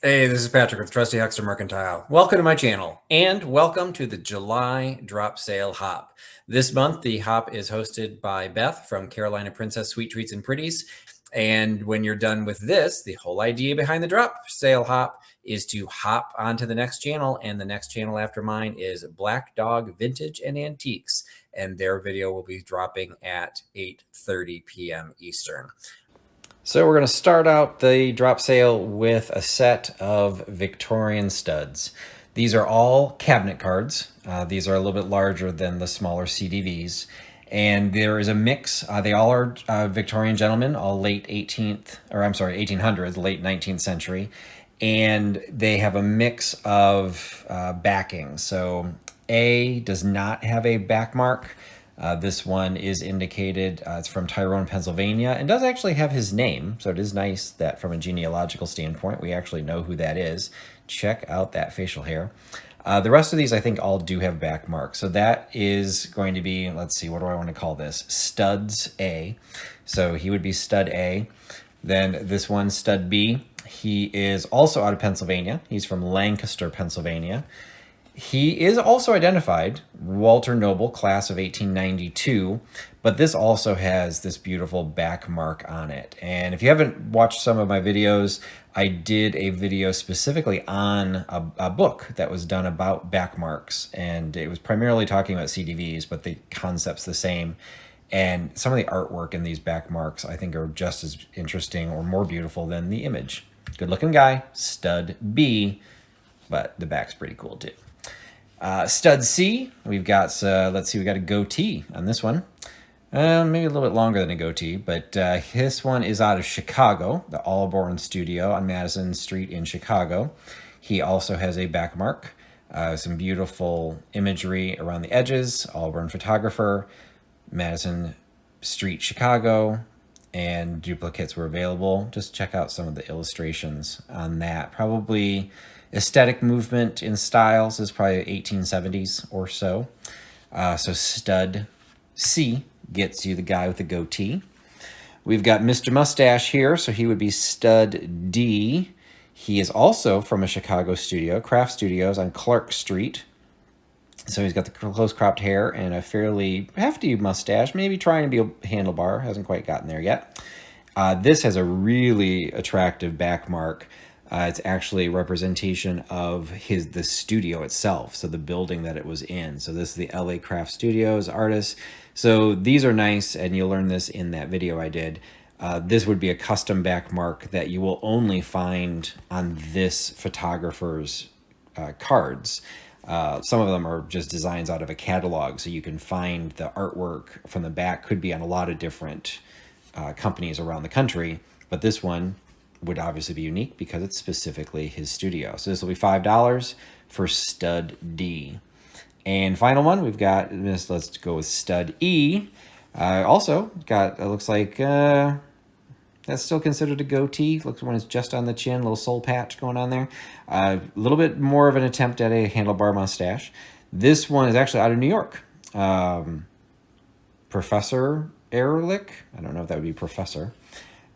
Hey, this is Patrick with Trusty Huckster Mercantile. Welcome to my channel, and welcome to the July drop sale hop. This month, the hop is hosted by Beth from Carolina Princess Sweet Treats and Pretties. And when you're done with this, the whole idea behind the drop sale hop is to hop onto the next channel, and the next channel after mine is Black Dog Vintage and Antiques, and their video will be dropping at 8:30 p.m. Eastern. So we're going to start out the drop sale with a set of Victorian Studs. These are all cabinet cards. These are a little bit larger than the smaller CDVs. And there is a mix. They all are Victorian gentlemen, all late 1800s, late 19th century. And they have a mix of backing. So A does not have a back mark. This one is indicated, it's from Tyrone, Pennsylvania, and does actually have his name. So it is nice that from a genealogical standpoint, we actually know who that is. Check out that facial hair. The rest of these, I think, all do have back marks. So that is going to be, let's see, what do I want to call this? Studs A. So he would be Stud A. Then this one, Stud B. He is also out of Pennsylvania. He's from Lancaster, Pennsylvania. He is also identified, Walter Noble, class of 1892, but this also has this beautiful back mark on it. And if you haven't watched some of my videos, I did a video specifically on a book that was done about back marks, and it was primarily talking about CDVs, but the concept's the same. And some of the artwork in these back marks, I think, are just as interesting or more beautiful than the image. Good looking guy, Stud B, but the back's pretty cool too. Stud C, we've got, let's see, we got a goatee on this one. Maybe a little bit longer than a goatee, but this one is out of Chicago, the Allborn Studio on Madison Street in Chicago. He also has a back mark, some beautiful imagery around the edges, Allborn photographer, Madison Street, Chicago, and duplicates were available. Just check out some of the illustrations on that. Probably aesthetic movement in styles is probably 1870s or so. So Stud C gets you the guy with the goatee. We've got Mr. Mustache here, so he would be Stud D. He is also from a Chicago studio, Craft Studios on Clark Street. So he's got the close cropped hair and a fairly hefty mustache, maybe trying to be a handlebar, hasn't quite gotten there yet. This has a really attractive back mark. It's actually a representation of the studio itself, so the building that it was in. So this is the LA Craft Studios artist. So these are nice, and you'll learn this in that video I did. This would be a custom back mark that you will only find on this photographer's cards. Some of them are just designs out of a catalog, so you can find the artwork from the back. Could be on a lot of different companies around the country, but this one would obviously be unique because it's specifically his studio. So this will be $5 for Stud D. And final one, we've got this, let's go with Stud E. Also got, it looks like that's still considered a goatee. Looks when it's just on the chin, little soul patch going on there. A little bit more of an attempt at a handlebar mustache. This one is actually out of New York. Professor Ehrlich, I don't know if that would be professor.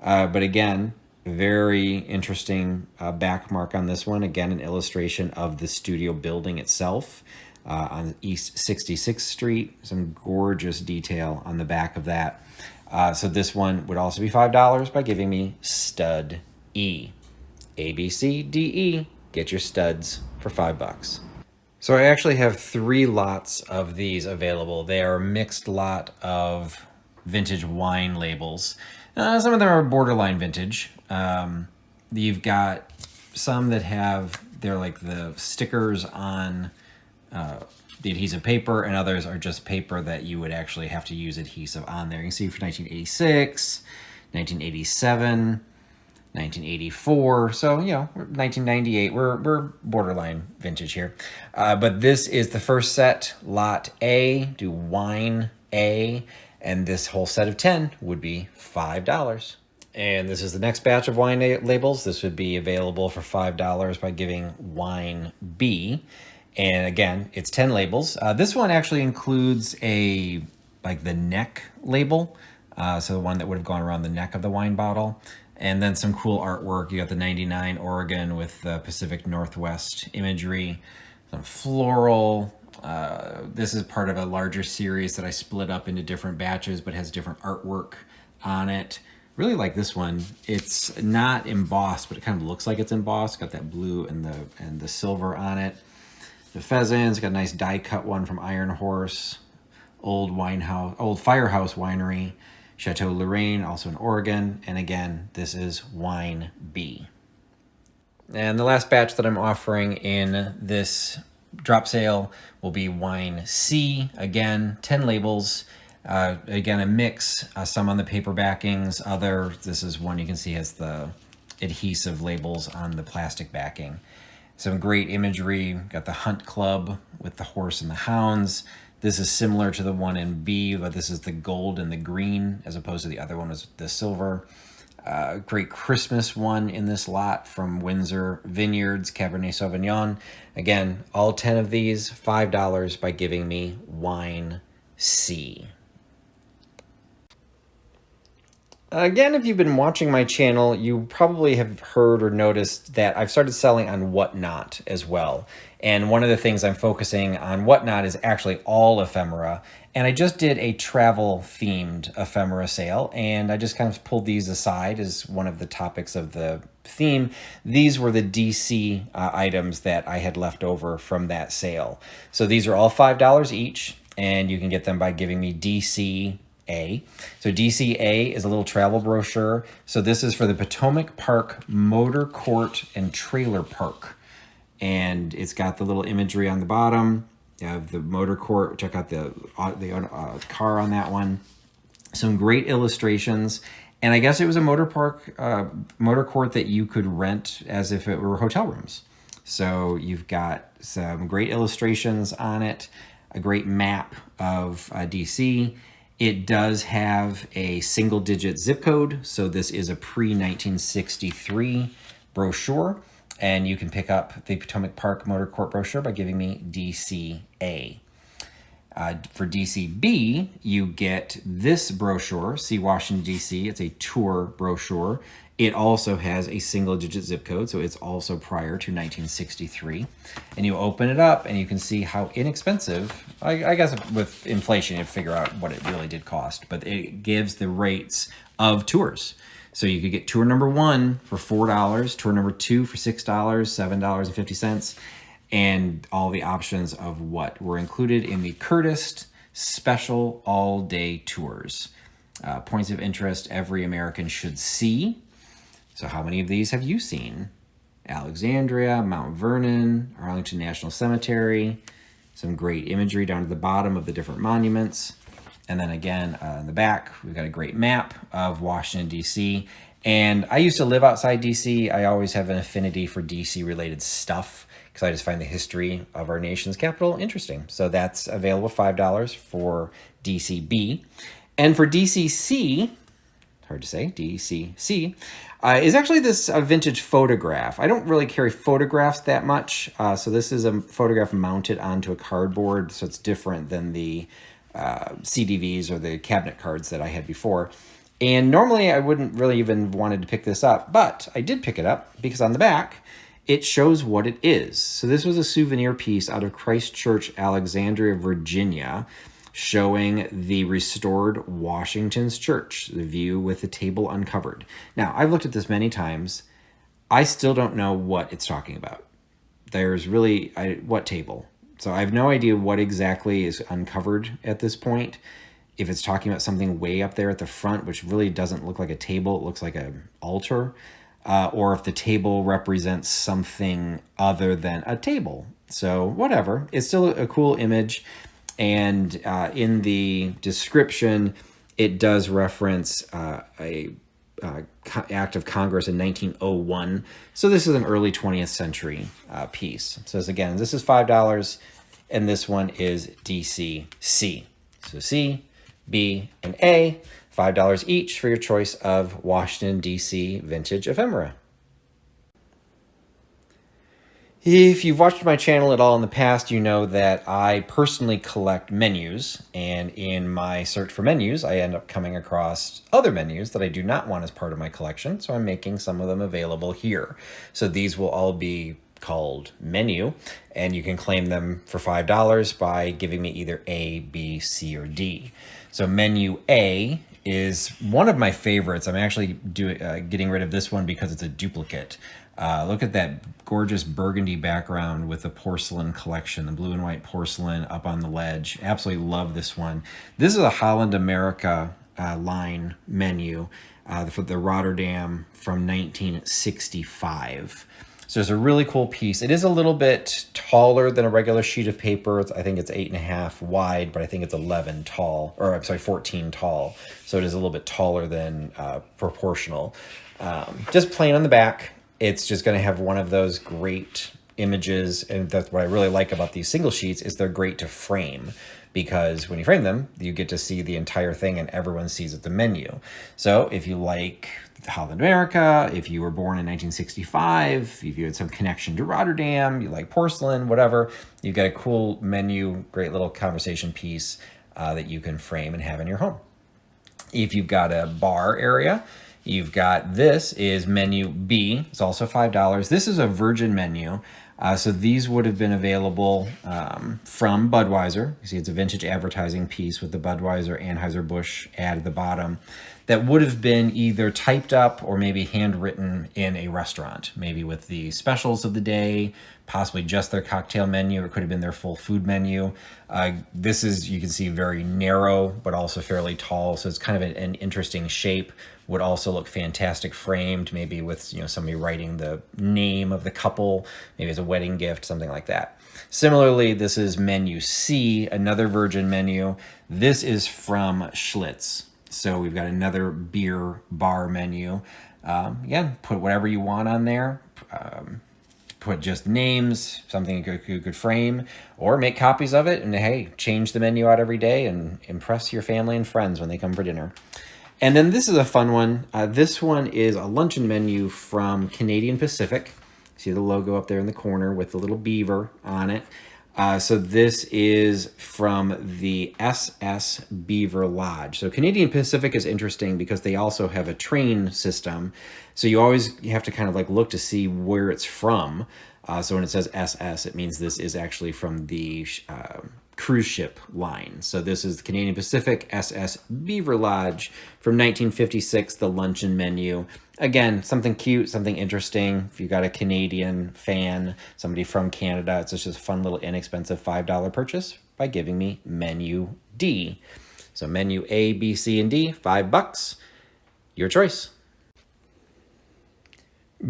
But again, very interesting back mark on this one. Again, an illustration of the studio building itself on East 66th Street. Some gorgeous detail on the back of that. So this one would also be $5 by giving me Stud E. A, B, C, D, E. Get your studs for $5. So I actually have 3 lots of these available. They are a mixed lot of vintage wine labels. Some of them are borderline vintage. You've got some that have, they're like the stickers on the adhesive paper, and others are just paper that you would actually have to use adhesive on there. You can see for 1986, 1987, 1984. So, you know, 1998, we're borderline vintage here. But this is the first set, lot A, do wine A, and this whole set of 10 would be $5. And this is the next batch of wine labels. This would be available for $5 by giving wine B. And again, it's 10 labels. This one actually includes like the neck label. So the one that would have gone around the neck of the wine bottle. And then some cool artwork. You got the 99 Oregon with the Pacific Northwest imagery, some floral. This is part of a larger series that I split up into different batches, but has different artwork on it. Really like this one. It's not embossed, but it kind of looks like it's embossed. Got that blue and the silver on it. The pheasants, got a nice die cut one from Iron Horse, Old Firehouse Winery, Chateau Lorraine, also in Oregon. And again, this is Wine B. And the last batch that I'm offering in this drop sale will be Wine C. Again, 10 labels. Again, a mix, some on the paper backings, this is one you can see has the adhesive labels on the plastic backing. Some great imagery, got the Hunt Club with the horse and the hounds. This is similar to the one in B, but this is the gold and the green as opposed to the other one was the silver. Great Christmas one in this lot from Windsor Vineyards, Cabernet Sauvignon. Again, all 10 of these, $5 by giving me Wine C. Again, if you've been watching my channel, you probably have heard or noticed that I've started selling on Whatnot as well. And one of the things I'm focusing on Whatnot is actually all ephemera. And I just did a travel-themed ephemera sale, and I just kind of pulled these aside as one of the topics of the theme. These were the DC items that I had left over from that sale. So these are all $5 each, and you can get them by giving me DC A. So DCA is a little travel brochure. So this is for the Potomac Park Motor Court and Trailer Park. And it's got the little imagery on the bottom. You have the motor court. Check out the car on that one. Some great illustrations. And I guess it was a motor court that you could rent as if it were hotel rooms. So you've got some great illustrations on it, a great map of DC. It does have a single-digit zip code, so this is a pre-1963 brochure, and you can pick up the Potomac Park Motor Court brochure by giving me DCA. For DCB, you get this brochure, See Washington, D.C. It's a tour brochure. It also has a single-digit zip code, so it's also prior to 1963. And you open it up, and you can see how inexpensive, I guess with inflation, you figure out what it really did cost, but it gives the rates of tours. So you could get tour number 1 for $4, tour number 2 for $6, $7.50, and all the options of what were included in the Curtis Special All-Day Tours. Points of interest every American should see. So how many of these have you seen? Alexandria, Mount Vernon, Arlington National Cemetery, some great imagery down to the bottom of the different monuments. And then again, in the back, we've got a great map of Washington, D.C. And I used to live outside D.C. I always have an affinity for D.C.-related stuff because I just find the history of our nation's capital interesting. So that's available $5 for DCB. And for DCC, hard to say, DCC, is actually this vintage photograph. I don't really carry photographs that much. So this is a photograph mounted onto a cardboard, so it's different than the CDVs or the cabinet cards that I had before. And normally I wouldn't really even wanted to pick this up, but I did pick it up because on the back, it shows what it is. So this was a souvenir piece out of Christchurch, Alexandria, Virginia, showing the restored Washington's Church, the view with the table uncovered. Now, I've looked at this many times. I still don't know what it's talking about. There's really, what table? So I have no idea what exactly is uncovered at this point. If it's talking about something way up there at the front, which really doesn't look like a table, it looks like an altar, or if the table represents something other than a table. So whatever, it's still a cool image. And in the description, it does reference a act of Congress in 1901. So this is an early 20th century piece. So again, this is $5, and this one is DCC. So C, B, and A, $5 each for your choice of Washington, D.C. vintage ephemera. If you've watched my channel at all in the past, you know that I personally collect menus, and in my search for menus, I end up coming across other menus that I do not want as part of my collection, so I'm making some of them available here. So these will all be called menu, and you can claim them for $5 by giving me either A, B, C, or D. So menu A is one of my favorites. I'm actually getting rid of this one because it's a duplicate. Look at that gorgeous burgundy background with the porcelain collection, the blue and white porcelain up on the ledge. Absolutely love this one. This is a Holland America line menu for the Rotterdam from 1965. So it's a really cool piece. It is a little bit taller than a regular sheet of paper. I think it's 8.5 wide, but I think it's 11 tall, or I'm sorry, 14 tall. So it is a little bit taller than proportional. Just plain on the back. It's just going to have one of those great images, and that's what I really like about these single sheets is they're great to frame, because when you frame them, you get to see the entire thing and everyone sees it, the menu. So if you like Holland America, if you were born in 1965, if you had some connection to Rotterdam, you like porcelain, whatever, you've got a cool menu, great little conversation piece that you can frame and have in your home. If you've got a bar area, you've got, this is menu B. It's also $5. This is a virgin menu. So these would have been available from Budweiser. You see it's a vintage advertising piece with the Budweiser Anheuser-Busch ad at the bottom that would have been either typed up or maybe handwritten in a restaurant, maybe with the specials of the day, possibly just their cocktail menu, or it could have been their full food menu. This is, you can see, very narrow, but also fairly tall. So it's kind of an interesting shape. Would also look fantastic framed, maybe with, you know, somebody writing the name of the couple, maybe as a wedding gift, something like that. Similarly, this is menu C, another virgin menu. This is from Schlitz. So we've got another beer bar menu. Again, put whatever you want on there. Put just names, something you could frame, or make copies of it, and hey, change the menu out every day and impress your family and friends when they come for dinner. And then this is a fun one. This one is a luncheon menu from Canadian Pacific. See the logo up there in the corner with the little beaver on it. So this is from the SS Beaver Lodge. So Canadian Pacific is interesting because they also have a train system. So you have to kind of like look to see where it's from. So when it says SS, it means this is actually from the cruise ship line. So this is the Canadian Pacific SS Beaver Lodge from 1956, the luncheon menu. Again, something cute, something interesting. If you've got a Canadian fan, somebody from Canada, it's just a fun little inexpensive $5 purchase by giving me menu D. So menu A, B, C, and D, $5. Your choice.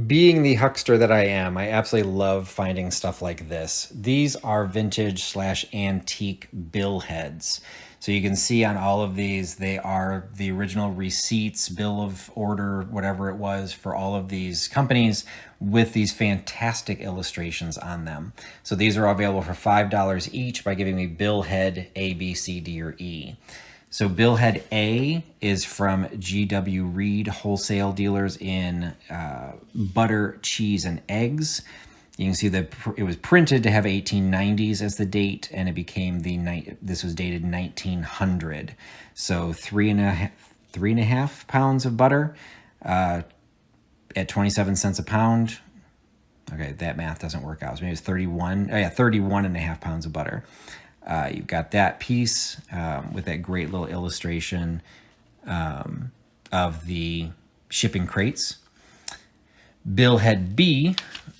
Being the huckster that I am, I absolutely love finding stuff like this. These are vintage/antique bill heads. So you can see on all of these, they are the original receipts, bill of order, whatever it was for all of these companies with these fantastic illustrations on them. So these are available for $5 each by giving me bill head A, B, C, D, or E. So billhead A is from G.W. Reed Wholesale Dealers in butter, cheese, and eggs. You can see that it was printed to have 1890s as the date, and it became this was dated 1900. So three and a half pounds of butter at 27 cents a pound. Okay, that math doesn't work out. So maybe it's 31. Oh yeah, 31 and a half pounds of butter. You've got that piece with that great little illustration of the shipping crates. Billhead B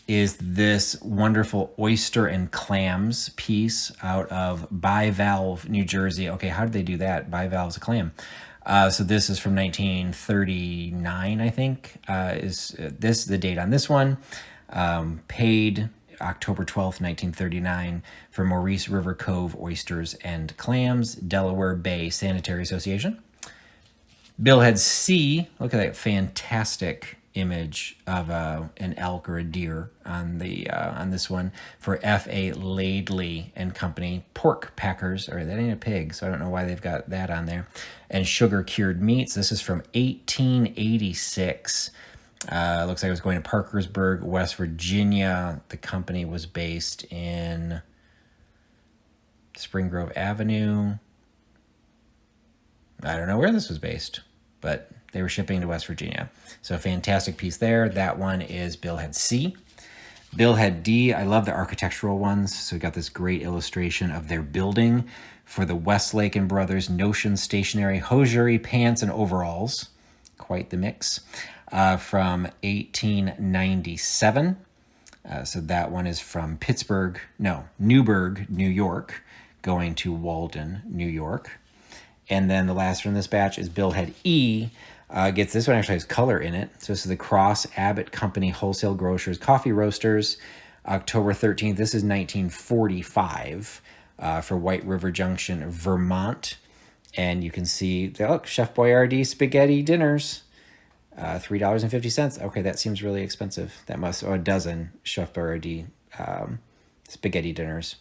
is this wonderful oyster and clams piece out of Bivalve, New Jersey. Okay, how did they do that? Bivalve's a clam. So this is from 1939, I think, is the date on this one. Paid October 12th, 1939 for Maurice River Cove Oysters and Clams, Delaware Bay Sanitary Association. Billhead C, look at that fantastic image of an elk or a deer on this one for F.A. Laidley and Company, pork packers, or that ain't a pig, so I don't know why they've got that on there, and sugar cured meats. This is from 1886. Looks like it was going to Parkersburg, West Virginia. The company was based in Spring Grove Avenue. I don't know where this was based, but they were shipping to West Virginia. So a fantastic piece there. That one is billhead C. Billhead D, I love the architectural ones. So we got this great illustration of their building for the Westlake and Brothers Notion Stationery Hosiery Pants and Overalls. Quite the mix. From 1897. So that one is from Newburgh, New York, going to Walden, New York. And then the last one in this batch is Billhead E. This one actually has color in it. So this is the Cross Abbott Company Wholesale Grocers Coffee Roasters, October 13th. This is 1945 for White River Junction, Vermont. And you can see, look, Chef Boyardee spaghetti dinners, $3.50. Okay, that seems really expensive. That must, a dozen Chef Boyardee spaghetti dinners.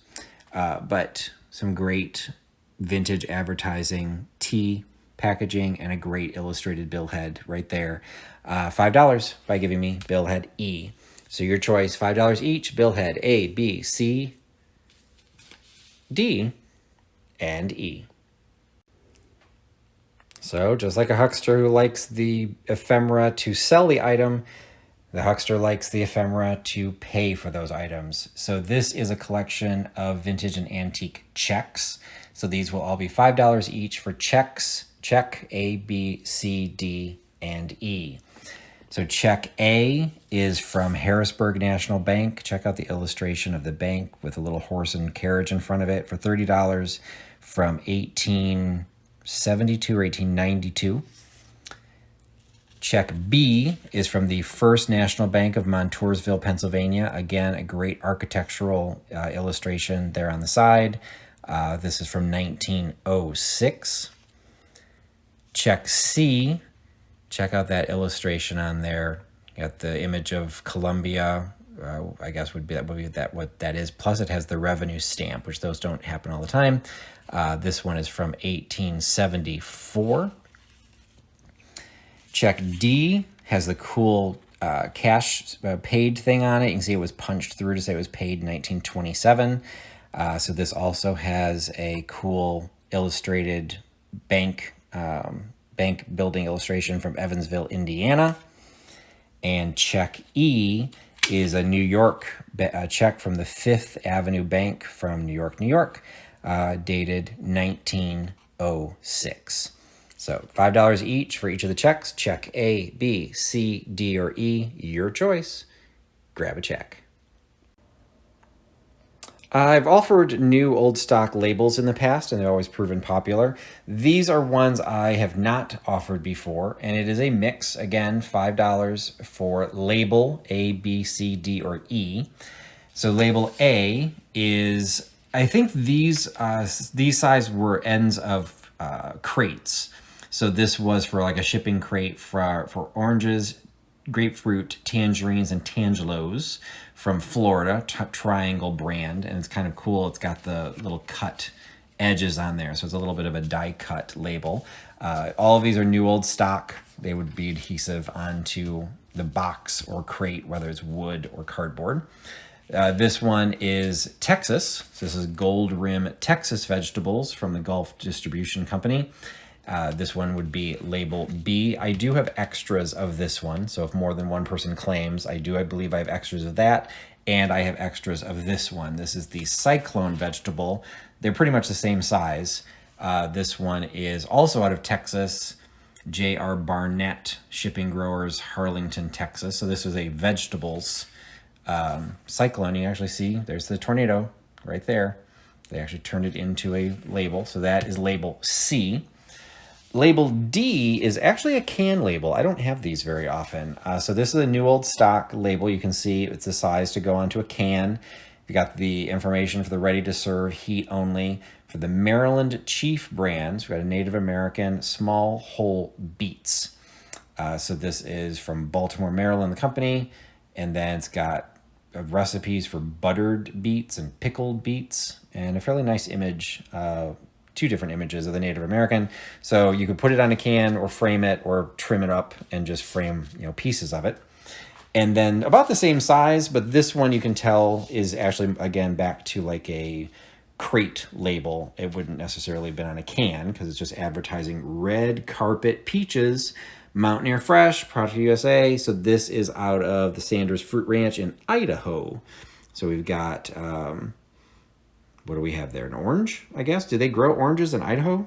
But some great vintage advertising, tea packaging, and a great illustrated billhead right there. $5 by giving me billhead E. So your choice, $5 each, billhead A, B, C, D, and E. So just like a huckster who likes the ephemera to sell the item, the huckster likes the ephemera to pay for those items. So this is a collection of vintage and antique checks. So these will all be $5 each for checks. Check A, B, C, D, and E. So check A is from Harrisburg National Bank. Check out the illustration of the bank with a little horse and carriage in front of it for $30 from 1872 or 1892. Check B is from the First National Bank of Montoursville, Pennsylvania. Again, a great architectural illustration there on the side. This is from 1906. Check C. Check out that illustration on there. Got the image of Columbia. I guess would be what that is. Plus, it has the revenue stamp, which those don't happen all the time. This one is from 1874. Check D has the cool cash paid thing on it. You can see it was punched through to say it was paid in 1927. So this also has a cool illustrated bank building illustration from Evansville, Indiana. And check E is a New York check from the Fifth Avenue Bank from New York, New York, dated 1906. So $5 each for each of the checks. Check A, B, C, D, or E, your choice. Grab a check. I've offered new old stock labels in the past, and they've always proven popular. These are ones I have not offered before, and it is a mix. Again, $5 for label A, B, C, D, or E. So label A is, I think these size were ends of crates. So this was for like a shipping crate for oranges, grapefruit, tangerines, and tangelos from Florida, Triangle brand. And it's kind of cool. It's got the little cut edges on there. So it's a little bit of a die cut label. All of these are new old stock. They would be adhesive onto the box or crate, whether it's wood or cardboard. This one is Texas. So this is Gold Rim Texas Vegetables from the Gulf Distribution Company. This one would be label B. I do have extras of this one. So if more than one person claims, I believe I have extras of that. And I have extras of this one. This is the Cyclone vegetable. They're pretty much the same size. This one is also out of Texas. J.R. Barnett Shipping Growers, Harlington, Texas. So this was a vegetables Cyclone. You actually see there's the tornado right there. They actually turned it into a label. So that is label C. Label D is actually a can label. I don't have these very often. So this is a new old stock label. You can see it's the size to go onto a can. You got the information for the ready to serve, heat only. For the Maryland Chief brands, we got a Native American small whole beets. So this is from Baltimore, Maryland, the company. And then it's got recipes for buttered beets and pickled beets and a fairly nice image, two different images of the Native American. So you could put it on a can or frame it or trim it up and just frame, pieces of it. And then about the same size, but this one you can tell is actually, again, back to like a crate label. It wouldn't necessarily have been on a can because it's just advertising red carpet peaches, Mountaineer Fresh, Product USA. So this is out of the Sanders Fruit Ranch in Idaho. So we've got, what do we have there? An orange, I guess? Do they grow oranges in Idaho?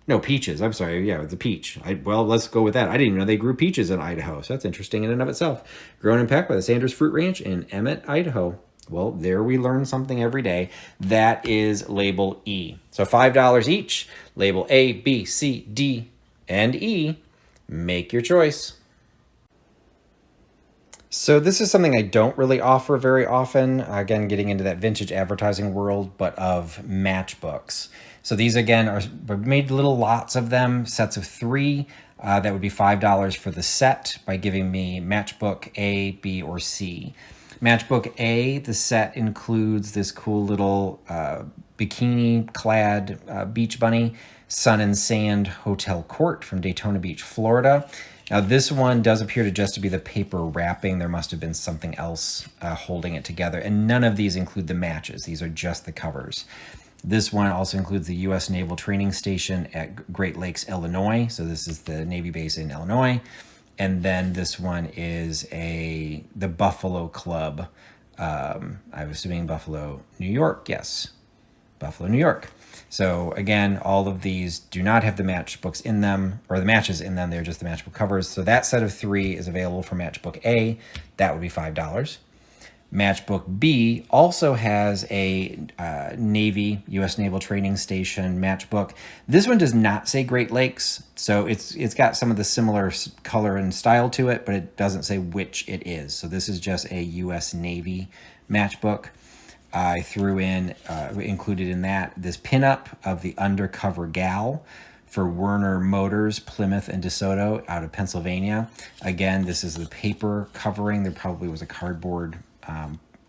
No, peaches. I'm sorry. Yeah, it's a peach. Well, let's go with that. I didn't even know they grew peaches in Idaho. So that's interesting in and of itself. Grown and packed by the Sanders Fruit Ranch in Emmett, Idaho. Well, there we learn something every day. That is label E. So $5 each. Label A, B, C, D, and E. Make your choice. So this is something I don't really offer very often. Again, getting into that vintage advertising world, but of matchbooks. So these again are made little lots of them, sets of 3. That would be $5 for the set by giving me matchbook A, B, or C. Matchbook A, the set includes this cool little bikini-clad beach bunny, Sun and Sand Hotel Court from Daytona Beach, Florida. Now this one does appear to just to be the paper wrapping. There must have been something else holding it together. And none of these include the matches. These are just the covers. This one also includes the U.S. Naval Training Station at Great Lakes, Illinois. So this is the Navy base in Illinois. And then this one is the Buffalo Club. I'm assuming Buffalo, New York. Yes, Buffalo, New York. So again, all of these do not have the matchbooks in them, or the matches in them. They're just the matchbook covers. So that set of 3 is available for matchbook A. That would be $5. Matchbook B also has a Navy, U.S. Naval Training Station matchbook. This one does not say Great Lakes, so it's got some of the similar color and style to it, but it doesn't say which it is. So this is just a U.S. Navy matchbook. I threw in, included in that, this pinup of the Undercover Gal for Werner Motors, Plymouth and DeSoto out of Pennsylvania. Again, this is the paper covering. There probably was a cardboard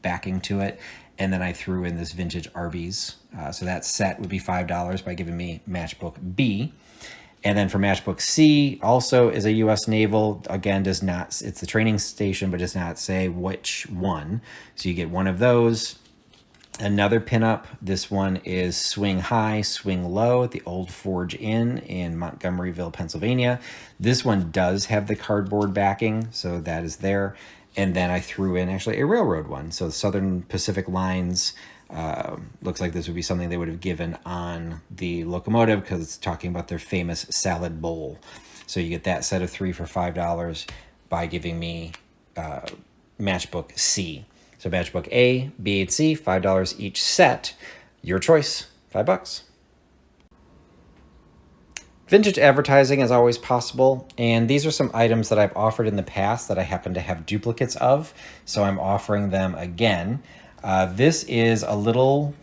backing to it. And then I threw in this vintage Arby's. So that set would be $5 by giving me matchbook B. And then for matchbook C, also is a U.S. Naval. Again, does not, it's the training station, but does not say which one. So you get one of those. Another pinup, this one is Swing High, Swing Low at the Old Forge Inn in Montgomeryville, Pennsylvania. This one does have the cardboard backing, so that is there. And then I threw in actually a railroad one. So the Southern Pacific Lines, looks like this would be something they would have given on the locomotive because it's talking about their famous salad bowl. So you get that set of 3 for $5 by giving me matchbook C. So matchbook A, B, and C, $5 each set. Your choice, $5. Vintage advertising is always possible, and these are some items that I've offered in the past that I happen to have duplicates of, so I'm offering them again. This is a little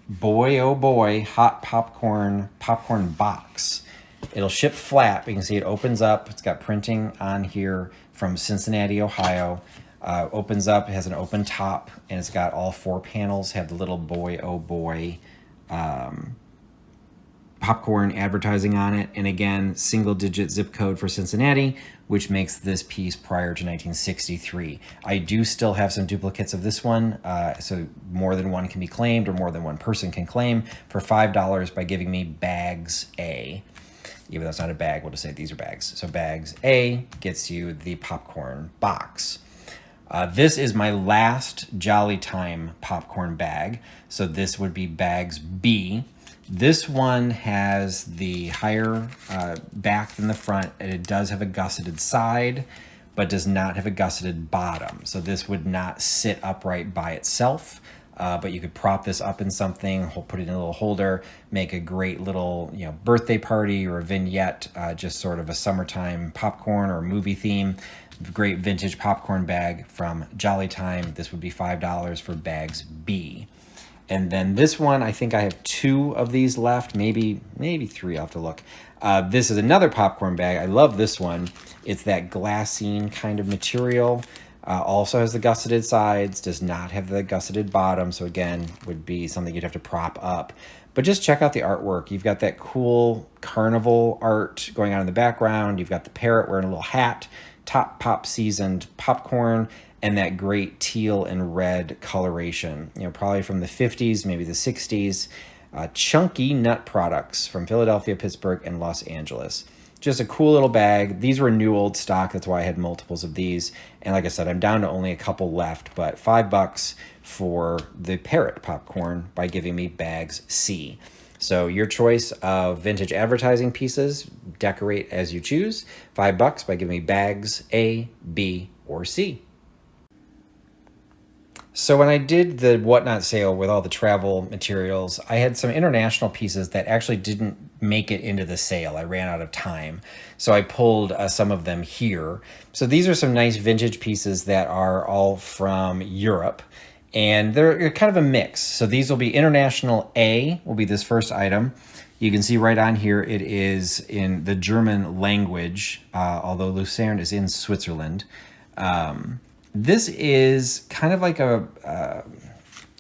boy, oh boy, hot popcorn box. It'll ship flat, but you can see it opens up. It's got printing on here from Cincinnati, Ohio. Opens up, it has an open top, and it's got all 4 panels, have the little boy, oh boy, popcorn advertising on it. And again, single digit zip code for Cincinnati, which makes this piece prior to 1963. I do still have some duplicates of this one. So more than one can be claimed, or more than one person can claim for $5 by giving me bags A. Even though it's not a bag, we'll just say these are bags. So bags A gets you the popcorn box. This is my last Jolly Time popcorn bag. So this would be bags B. This one has the higher back than the front, and it does have a gusseted side, but does not have a gusseted bottom. So this would not sit upright by itself, but you could prop this up in something, put it in a little holder, make a great little birthday party or a vignette, just sort of a summertime popcorn or movie theme. Great vintage popcorn bag from Jolly Time. This would be $5 for bags B. And then this one, I think I have 2 of these left, maybe 3, I'll have to look. This is another popcorn bag. I love this one. It's that glassine kind of material. Also has the gusseted sides, does not have the gusseted bottom. So again, would be something you'd have to prop up. But just check out the artwork. You've got that cool carnival art going on in the background. You've got the parrot wearing a little hat. top pop seasoned popcorn and that great teal and red coloration, probably from the 50s, maybe the 60s. Chunky nut products from Philadelphia, Pittsburgh, and Los Angeles. Just a cool little bag. These were new old stock. That's why I had multiples of these. And like I said, I'm down to only a couple left, but $5 for the parrot popcorn by giving me bags C. So your choice of vintage advertising pieces, decorate as you choose. $5 by giving me bags A, B, or C. So when I did the whatnot sale with all the travel materials, I had some international pieces that actually didn't make it into the sale. I ran out of time. So I pulled some of them here. So these are some nice vintage pieces that are all from Europe. And they're kind of a mix. So these will be international A, will be this first item. You can see right on here, it is in the German language, although Lucerne is in Switzerland. This is kind of like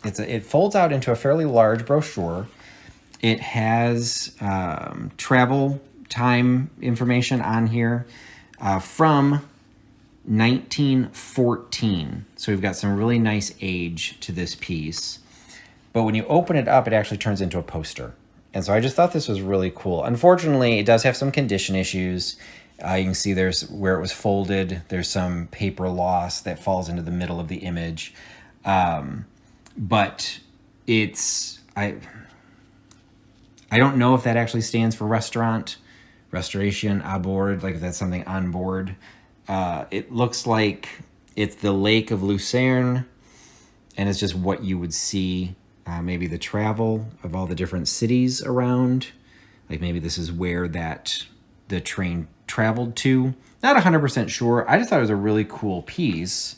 it folds out into a fairly large brochure. It has travel time information on here from 1914. So we've got some really nice age to this piece. But when you open it up, it actually turns into a poster. And so I just thought this was really cool. Unfortunately, it does have some condition issues. You can see there's where it was folded. There's some paper loss that falls into the middle of the image. But I don't know if that actually stands for restaurant, restoration, aboard, like if that's something on board. It looks like it's the Lake of Lucerne, and it's just what you would see, maybe the travel of all the different cities around. Like maybe this is where the train traveled to. Not 100% sure. I just thought it was a really cool piece.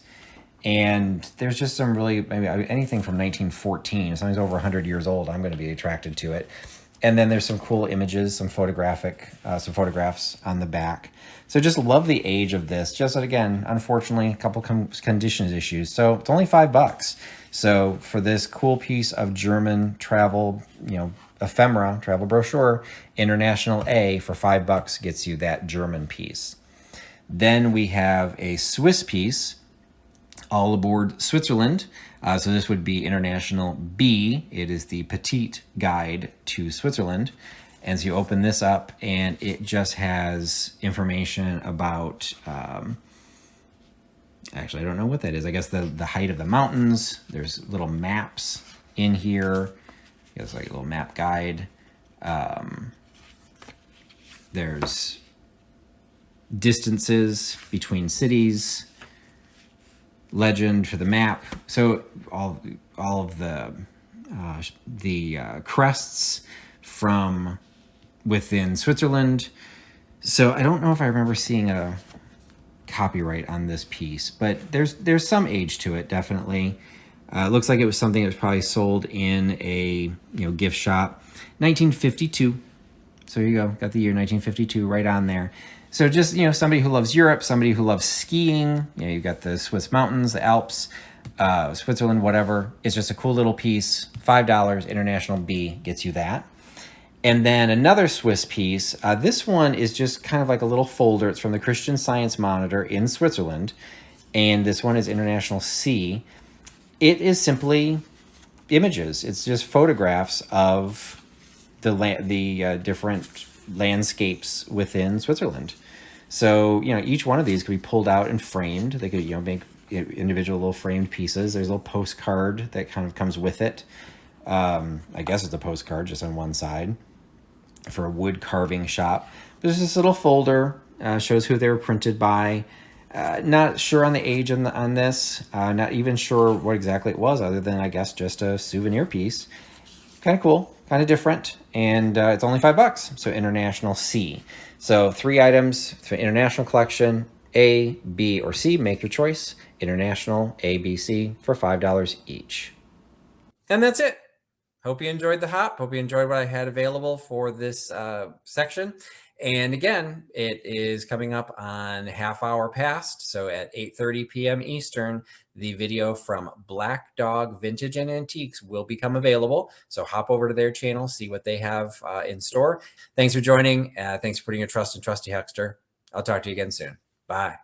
And there's just some really, maybe anything from 1914, if something's over 100 years old, I'm going to be attracted to it. And then there's some cool images, some photographs on the back. So just love the age of this. Just that, again, unfortunately, a couple conditions issues. So it's only $5. So for this cool piece of German travel, ephemera, travel brochure, international A for $5 gets you that German piece. Then we have a Swiss piece, all aboard Switzerland. So this would be international B. It is the petite guide to Switzerland. And so you open this up and it just has information about, actually, I don't know what that is. I guess the height of the mountains. There's little maps in here. It's like a little map guide. There's distances between cities, legend for the map. So all of the crests from within Switzerland. So I don't know if I remember seeing a copyright on this piece, but there's some age to it, definitely. It looks like it was something that was probably sold in a gift shop. 1952. So here you go. Got the year 1952 right on there. So just, somebody who loves Europe, somebody who loves skiing, you've got the Swiss mountains, the Alps, Switzerland, whatever. It's just a cool little piece. $5, international B gets you that. And then another Swiss piece. This one is just kind of like a little folder. It's from the Christian Science Monitor in Switzerland. And this one is international C. It is simply images. It's just photographs of the different landscapes within Switzerland. So, each one of these could be pulled out and framed. They could, make individual little framed pieces. There's a little postcard that kind of comes with it. I guess it's a postcard just on one side for a wood carving shop. There's this little folder, shows who they were printed by. Not sure on the age on this. Not even sure what exactly it was, other than, I guess, just a souvenir piece. Kind of cool, kind of different, and it's only $5. So international C. So 3 items for international collection: A, B, or C. Make your choice. International A, B, C for $5 each. And that's it. Hope you enjoyed the hop. Hope you enjoyed what I had available for this section. And again, it is coming up on half hour past. So at 8:30 p.m. Eastern, the video from Black Dog Vintage and Antiques will become available. So hop over to their channel, see what they have in store. Thanks for joining. Thanks for putting your trust in Trusty Huckster. I'll talk to you again soon. Bye.